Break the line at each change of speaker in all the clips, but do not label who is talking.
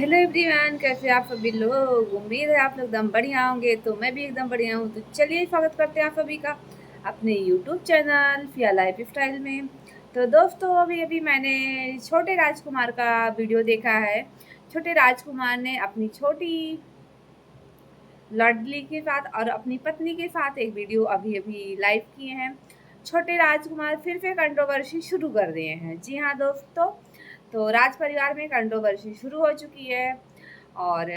Hello everyone, कैसे आप सभी लोग। उम्मीद है आप लोग एकदम बढ़िया होंगे। तो मैं भी एकदम बढ़िया हूँ। तो चलिए स्वागत करते हैं आप सभी का अपने यूट्यूब चैनल फिया लाइफ स्टाइल में। तो दोस्तों, अभी अभी मैंने छोटे राजकुमार का वीडियो देखा है। छोटे राजकुमार ने अपनी छोटी लाडली के साथ और अपनी पत्नी के साथ एक वीडियो अभी अभी लाइव किए हैं। छोटे राजकुमार फिर से कंट्रोवर्सी शुरू कर दिए हैं। जी हाँ दोस्तों, तो राज परिवार में कंट्रोवर्सी शुरू हो चुकी है। और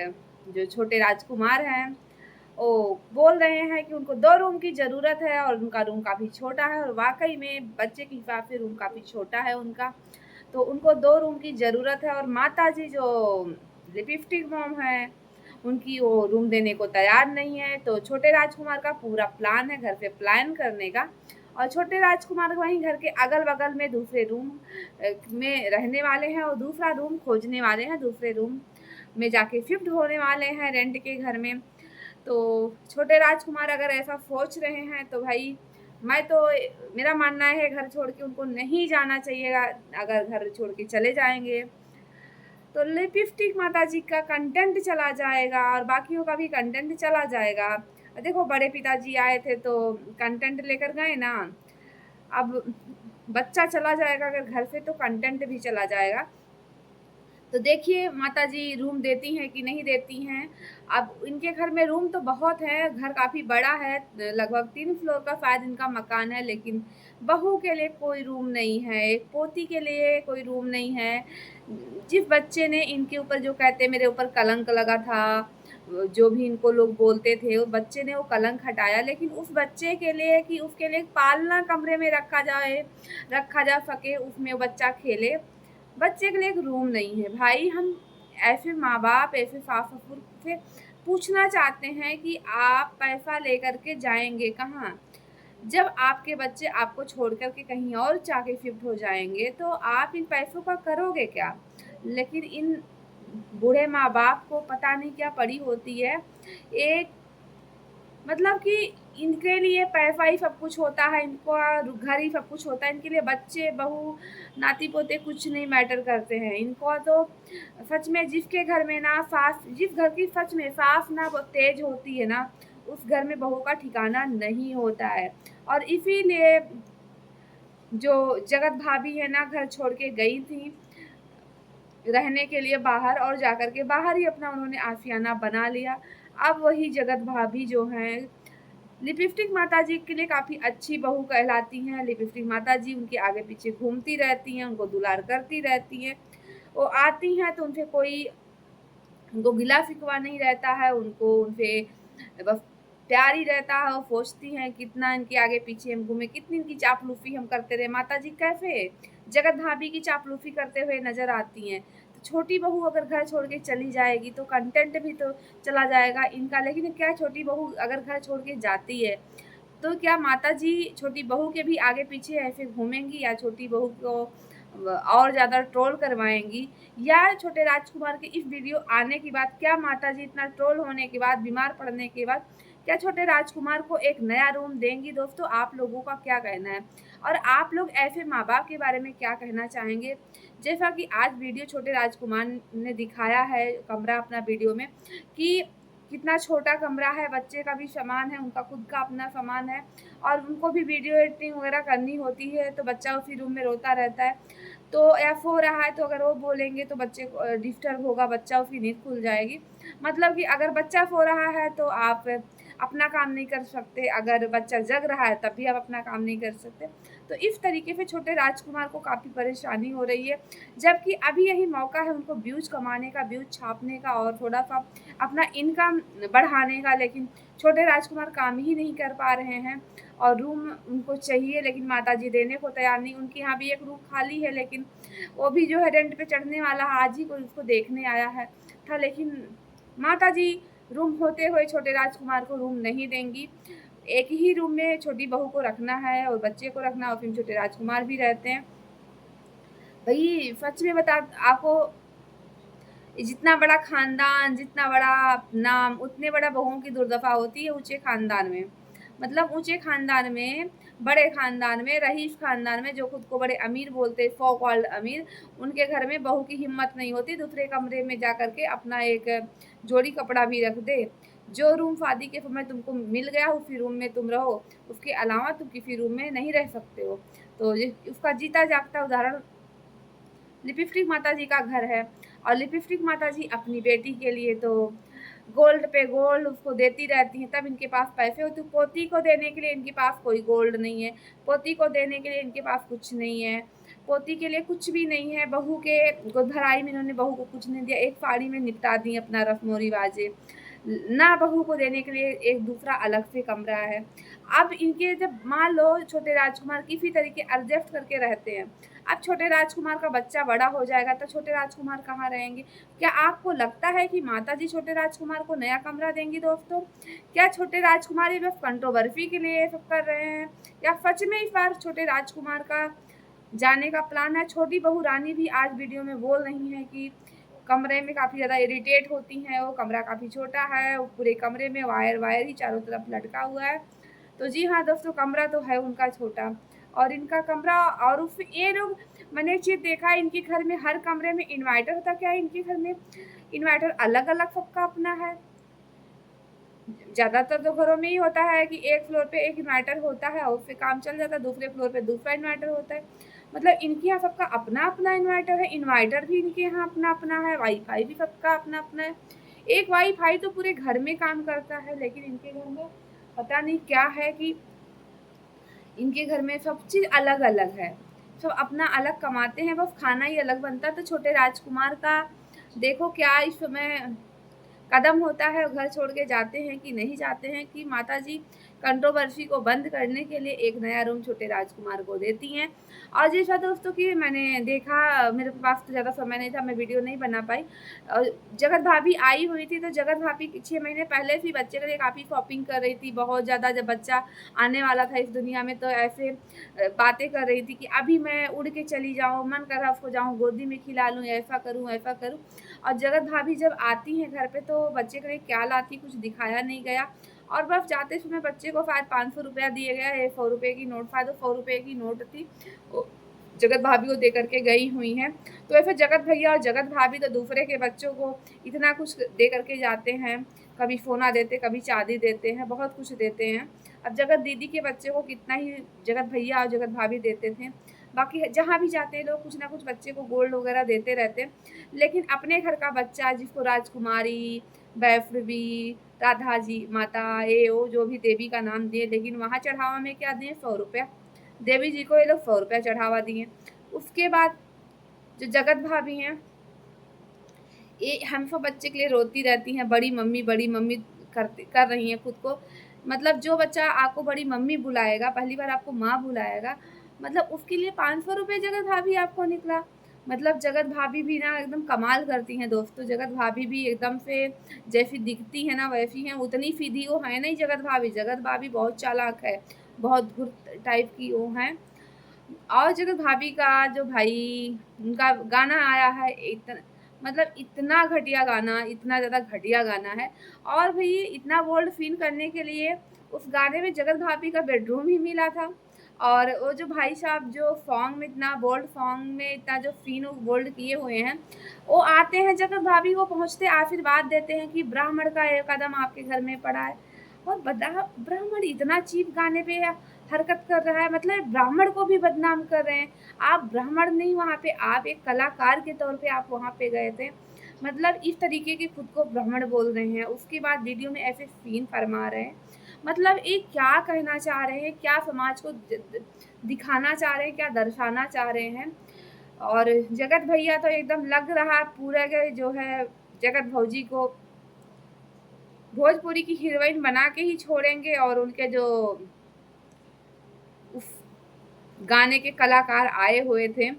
जो छोटे राजकुमार हैं वो बोल रहे हैं कि उनको 2 रूम की ज़रूरत है और उनका रूम काफ़ी छोटा है। और वाकई में बच्चे के हिसाब से रूम काफ़ी छोटा है उनका। तो उनको 2 रूम की ज़रूरत है। और माताजी जो लिपस्टिक मॉम है, उनकी वो रूम देने को तैयार नहीं है। तो छोटे राजकुमार का पूरा प्लान है घर पे प्लान करने का। और छोटे राजकुमार वहीं घर के अगल-बगल में दूसरे रूम में रहने वाले हैं और दूसरा रूम खोजने वाले हैं। दूसरे रूम में जाके शिफ्ट होने वाले हैं रेंट के घर में। तो छोटे राजकुमार अगर ऐसा सोच रहे हैं तो भाई मैं तो मेरा मानना है घर छोड़ के उनको नहीं जाना चाहिएगा। अगर घर छोड़ के चले जाएँगे तो लिपस्टिक माताजी का कंटेंट चला जाएगा और बाकियों का भी कंटेंट चला जाएगा। देखो, बड़े पिताजी आए थे तो कंटेंट लेकर गए ना। अब बच्चा चला जाएगा अगर घर से तो कंटेंट भी चला जाएगा। तो देखिए माताजी रूम देती हैं कि नहीं देती हैं। अब इनके घर में रूम तो बहुत है, घर काफ़ी बड़ा है, लगभग 3 फ्लोर का शायद इनका मकान है। लेकिन बहू के लिए कोई रूम नहीं है, एक पोती के लिए कोई रूम नहीं है। जिस बच्चे ने इनके ऊपर जो कहते मेरे ऊपर कलंक लगा था, जो भी इनको लोग बोलते थे, उस बच्चे ने वो कलंक हटाया। लेकिन उस बच्चे के लिए कि उसके लिए पालना कमरे में रखा जा सके, उसमें वो बच्चा खेले, बच्चे के लिए एक रूम नहीं है। भाई हम ऐसे माँ-बाप, ऐसे सास-ससुर से पूछना चाहते हैं कि आप पैसा लेकर के जाएँगे कहाँ? जब आपके बच्चे आपको छोड़ कर के कहीं और जाके शिफ्ट हो जाएँगे, तो आप इन पैसों का करोगे क्या? लेकिन इन बूढ़े माँ-बाप को पता नहीं क्या पड़ी होती है। एक मतलब कि इनके लिए पैसा ही सब कुछ होता है, इनका घर ही सब कुछ होता है। इनके लिए बच्चे, बहू, नाती-पोते कुछ नहीं मैटर करते हैं। इनको तो सच में जिसके घर में ना सास, जिस घर की सच में सास ना वो तेज होती है ना, उस घर में बहू का ठिकाना नहीं होता है। और इसीलिए जो जगत भाभी है ना, घर छोड़ के गई थी रहने के लिए बाहर, और जाकर के बाहर ही अपना उन्होंने आशियाना बना लिया। अब वही जगत भाभी जो हैं लिपस्टिक माताजी के लिए काफ़ी अच्छी बहू कहलाती हैं। लिपस्टिक माताजी उनके आगे पीछे घूमती रहती हैं, उनको दुलार करती रहती हैं। वो आती हैं तो उनसे कोई उनको गिला-शिकवा नहीं रहता है, उनको उनसे बस प्यार ही रहता है। वो सोचती हैं कितना इनके आगे-पीछे हम घूमें, कितनी इनकी चापलूसी हम करते रहे। माताजी कैसे जगत भाभी की चापलूसी करते हुए नज़र आती हैं। तो छोटी बहू अगर घर छोड़ के चली जाएगी तो कंटेंट भी तो चला जाएगा इनका। लेकिन क्या छोटी बहू अगर घर छोड़ के जाती है तो क्या माताजी छोटी बहू के भी आगे-पीछे ऐसे घूमेंगी या छोटी बहू को और ज़्यादा ट्रोल करवाएँगी? या छोटे राजकुमार के इस वीडियो आने के बाद क्या माताजी इतना ट्रोल होने के बाद, बीमार पड़ने के बाद, क्या छोटे राजकुमार को एक नया रूम देंगी? दोस्तों, आप लोगों का क्या कहना है? और आप लोग ऐसे माँ-बाप के बारे में क्या कहना चाहेंगे? जैसा कि आज वीडियो छोटे राजकुमार ने दिखाया है कमरा अपना वीडियो में कि कितना छोटा कमरा है, बच्चे का भी सामान है, उनका खुद का अपना सामान है और उनको भी वीडियो एडिटिंग वगैरह करनी होती है, तो बच्चा उसी रूम में रोता रहता है। तो या सो रहा है तो अगर वो बोलेंगे तो बच्चे को डिस्टर्ब होगा, बच्चा उसकी नींद खुल जाएगी। मतलब कि अगर बच्चा सो रहा है तो आप अपना काम नहीं कर सकते, अगर बच्चा जग रहा है तब भी आप अपना काम नहीं कर सकते। तो इस तरीके से छोटे राजकुमार को काफ़ी परेशानी हो रही है, जबकि अभी यही मौका है उनको व्यूज़ कमाने का, व्यूज़ छापने का और थोड़ा-सा अपना इनकम बढ़ाने का। लेकिन छोटे राजकुमार काम ही नहीं कर पा रहे हैं और रूम उनको चाहिए लेकिन माताजी देने को तैयार नहीं। उनके यहाँ भी एक रूम खाली है लेकिन वो भी जो है रेंट पे चढ़ने वाला है, आज ही कोई उसको देखने आया है था। लेकिन माताजी रूम होते हुए छोटे राजकुमार को रूम नहीं देंगी। एक ही रूम में छोटी बहू को रखना है और बच्चे को रखना और फिर छोटे राजकुमार भी रहते हैं। भई सच में बता आपको, जितना बड़ा ख़ानदान, जितना बड़ा नाम, उतने बड़ा बहुओं की दुर्दशा होती है ऊँचे ख़ानदान में। मतलब ऊंचे खानदान में, बड़े खानदान में, रईस खानदान में, जो खुद को बड़े अमीर बोलते, सो कॉल्ड अमीर, उनके घर में बहू की हिम्मत नहीं होती दूसरे कमरे में जा करके अपना एक जोड़ी कपड़ा भी रख दे। जो रूम शादी के समय तुमको मिल गया उसी रूम में तुम रहो, उसके अलावा तुम किसी रूम में नहीं रह सकते हो। तो उसका जीता जागता उदाहरण लिपस्टिक माता जी का घर है। और लिपस्टिक माता जी अपनी बेटी के लिए तो गोल्ड पे गोल्ड उसको देती रहती हैं, तब इनके पास पैसे होते। पोती को देने के लिए इनके पास कोई गोल्ड नहीं है, पोती को देने के लिए इनके पास कुछ नहीं है, पोती के लिए कुछ भी नहीं है। बहू के गोद भराई में इन्होंने बहू को कुछ नहीं दिया, एक साड़ी में निपटा दी अपना रस्मों रिवाजें। ना बहू को देने के लिए एक दूसरा अलग से कमरा है। अब इनके जब मान लो छोटे राजकुमार किसी तरीके एडजस्ट करके रहते हैं, अब छोटे राजकुमार का बच्चा बड़ा हो जाएगा तो छोटे राजकुमार कहाँ रहेंगे? क्या आपको लगता है कि माताजी छोटे राजकुमार को नया कमरा देंगी दोस्तों? क्या छोटे राजकुमार ये बस कंट्रोवर्सी के लिए सब कर रहे हैं, या सच में इस बार छोटे राजकुमार का जाने का प्लान है? छोटी बहू रानी भी आज वीडियो में बोल रही है कि कमरे में काफ़ी ज़्यादा इरिटेट होती हैं, वो कमरा काफ़ी छोटा है, वो पूरे कमरे में वायर वायर ही चारों तरफ लटका हुआ है। तो जी हाँ दोस्तों, कमरा तो है उनका छोटा, और इनका कमरा, और उस ये लोग, मैंने एक चीज़ देखा है इनके घर में हर कमरे में इन्वर्टर होता। क्या है इनके घर में इन्वर्टर अलग अलग सबका अपना है? ज़्यादातर तो घरों में ही होता है कि एक फ्लोर पे एक इन्वर्टर होता है और उससे काम चल जाता है, दूसरे फ्लोर पे दूसरा इन्वर्टर होता है। मतलब इनके यहाँ सबका अपना अपना इन्वर्टर है, इन्वर्टर भी इनके यहाँ अपना अपना है, वाईफाई भी सबका अपना अपना है। एक वाईफाई तो पूरे घर में काम करता है, लेकिन इनके घर में पता नहीं क्या है कि इनके घर में सब चीज़ अलग अलग है, सब अपना अलग कमाते हैं, बस खाना ही अलग बनता है। तो छोटे राजकुमार का देखो क्या इस समय कदम होता है, घर छोड़ के जाते हैं कि नहीं जाते हैं, कि माताजी कंट्रोवर्सी को बंद करने के लिए एक नया रूम छोटे राजकुमार को देती हैं। और जैसा दोस्तों कि मैंने देखा, मेरे पास तो ज़्यादा समय नहीं था, मैं वीडियो नहीं बना पाई। जगत भाभी आई हुई थी, तो जगत भाभी 6 महीने पहले से बच्चे के लिए काफ़ी शॉपिंग कर रही थी, बहुत ज़्यादा। जब बच्चा आने वाला था इस दुनिया में तो ऐसे बातें कर रही थी कि अभी मैं उड़ के चली जाऊँ, मन कर रहा उसको जाऊँ गोदी में खिला लूँ, ऐसा करूँ ऐसा करूँ। और जगत भाभी जब आती हैं घर पे तो बच्चे के लिए क्या लाती कुछ दिखाया नहीं गया, और बस जाते समय बच्चे को शायद 500 रुपया दिए गया, 100 रुपये की नोट, शायद 100 रुपये की नोट थी, जगत भाभी को दे करके गई हुई हैं। तो ऐसे जगत भैया और जगत भाभी तो दूसरे के बच्चों को इतना कुछ दे करके जाते हैं, कभी सोना देते, कभी चांदी देते हैं, बहुत कुछ देते हैं। अब जगत दीदी के बच्चे को कितना ही जगत भैया और जगत भाभी देते थे। बाकी जहाँ भी जाते हैं लोग कुछ ना कुछ बच्चे को गोल्ड वगैरह देते रहते हैं, लेकिन अपने घर का बच्चा जिसको राजकुमारी, वैष्णवी, राधा जी माता, ये वो जो भी देवी का नाम दिए, लेकिन वहाँ चढ़ावा में क्या दिए? 100 रुपया। देवी जी को ये लोग 100 रुपया चढ़ावा दिए। उसके बाद जो जगत भाभी हैं, ये हम सब बच्चे के लिए रोती रहती हैं, बड़ी मम्मी कर रही हैं खुद को। मतलब जो बच्चा आपको बड़ी मम्मी बुलाएगा, पहली बार आपको माँ बुलाएगा, मतलब उसके लिए 500 रुपये जगत भाभी आपको निकला। मतलब जगत भाभी भी ना एकदम कमाल करती हैं दोस्तों। जगत भाभी भी एकदम से जैसी दिखती है ना वैसी हैं, उतनी सीधी वो है नहीं जगत भाभी। जगत भाभी बहुत चालाक है, बहुत धूर्त टाइप की वो हैं। और जगत भाभी का जो भाई उनका गाना आया है, इतना मतलब इतना घटिया गाना, इतना ज़्यादा घटिया गाना है। और भई इतना बोल्ड सीन करने के लिए उस गाने में जगत भाभी का बेडरूम ही मिला था। और वो जो भाई साहब जो सॉन्ग में इतना बोल्ड, सॉन्ग में इतना जो सीन बोल्ड किए हुए हैं, वो आते हैं जगत भाभी को पहुँचते आशीर्वाद देते हैं कि ब्राह्मण का एक कदम आपके घर में पड़ा है। और ब्राह्मण इतना चीप गाने पे हरकत कर रहा है, मतलब ब्राह्मण को भी बदनाम कर रहे हैं। आप ब्राह्मण नहीं, वहाँ पे आप एक कलाकार के तौर पे आप वहाँ पे गए थे, मतलब इस तरीके के खुद को ब्राह्मण बोल रहे हैं। उसके बाद वीडियो में ऐसे सीन फरमा रहे हैं, मतलब ये क्या कहना चाह रहे हैं, क्या समाज को दिखाना चाह रहे हैं, क्या दर्शाना चाह रहे हैं। और जगत भैया तो एकदम लग रहा पूरा के जो है जगत भौजी को भोजपुरी की हीरोइन बना के ही छोड़ेंगे। और उनके जो उस गाने के कलाकार आए हुए थे,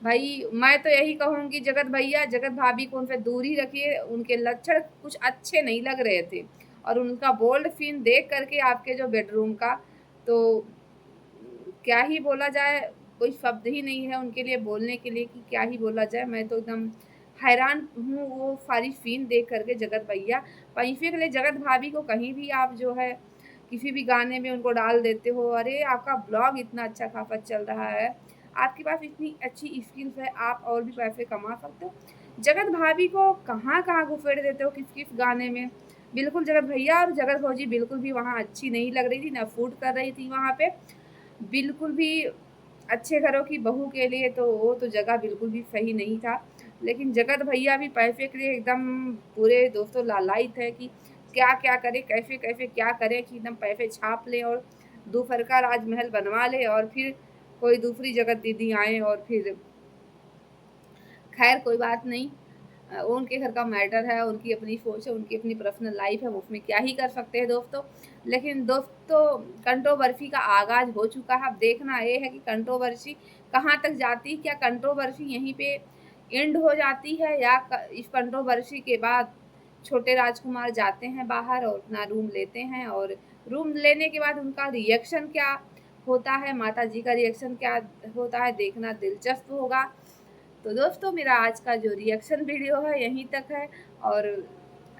भाई मैं तो यही कहूँगी जगत भैया जगत भाभी को उनसे दूर ही रखिए, उनके लक्षण कुछ अच्छे नहीं लग रहे थे। और उनका बोल्ड सीन देख करके आपके जो बेडरूम का, तो क्या ही बोला जाए, कोई शब्द ही नहीं है उनके लिए बोलने के लिए कि क्या ही बोला जाए। मैं तो एकदम हैरान हूँ वो सारी सीन देख करके जगत भैया। पैसे के लिए जगत भाभी को कहीं भी आप जो है किसी भी गाने में उनको डाल देते हो, अरे आपका ब्लॉग इतना अच्छा खासा चल रहा है, आपके पास इतनी अच्छी स्किल्स है, आप और भी पैसे कमा सकते हो। जगत भाभी को कहाँ-कहाँ घुसेड़ देते हो किस-किस गाने में। बिल्कुल जगत भैया और जगत भौजी बिल्कुल भी वहाँ अच्छी नहीं लग रही थी, ना सूट कर रही थी वहाँ पे। बिल्कुल भी अच्छे घरों की बहू के लिए तो वो तो जगह बिल्कुल भी सही नहीं था। लेकिन जगत भैया भी पैसे के लिए एकदम पूरे दोस्तों लालायित है कि क्या-क्या करें, कैसे-कैसे क्या करें कि एकदम पैसे छाप लें और दोपहर का राजमहल बनवा लें और फिर कोई दूसरी जगत दीदी आएँ और फिर खैर कोई बात नहीं। वो उनके घर का मैटर है, उनकी अपनी सोच है, उनकी अपनी पर्सनल लाइफ है, वो उसमें क्या ही कर सकते हैं दोस्तों। लेकिन दोस्तों कंट्रोवर्सी का आगाज़ हो चुका है, अब देखना ये है कि कंट्रोवर्सी कहाँ तक जाती है, क्या कंट्रोवर्सी यहीं पे एंड हो जाती है या इस कंट्रोवर्सी के बाद छोटे राजकुमार जाते हैं बाहर और अपना रूम लेते हैं और रूम लेने के बाद उनका रिएक्शन क्या होता है, माता जी का रिएक्शन क्या होता है, देखना दिलचस्प होगा। तो दोस्तों मेरा आज का जो रिएक्शन वीडियो है यहीं तक है और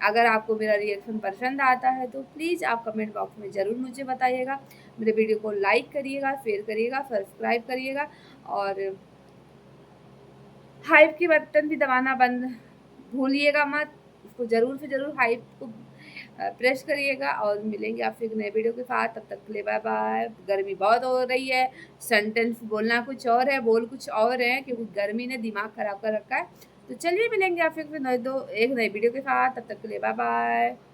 अगर आपको मेरा रिएक्शन पसंद आता है तो प्लीज़ आप कमेंट बॉक्स में ज़रूर मुझे बताइएगा। मेरे वीडियो को लाइक करिएगा, शेयर करिएगा, सब्सक्राइब करिएगा और हाइप की बटन भी दबाना बंद भूलिएगा मत। उसको ज़रूर से ज़रूर हाइप को प्रेस करिएगा और मिलेंगे आपसे एक नए वीडियो के साथ। तब तक के लिए बाय बाय। गर्मी बहुत हो रही है, सेंटेंस बोलना कुछ और है, बोल कुछ और है क्योंकि गर्मी ने दिमाग खराब कर रखा है। तो चलिए मिलेंगे आपसे एक नए वीडियो के साथ। तब तक के लिए बाय बाय।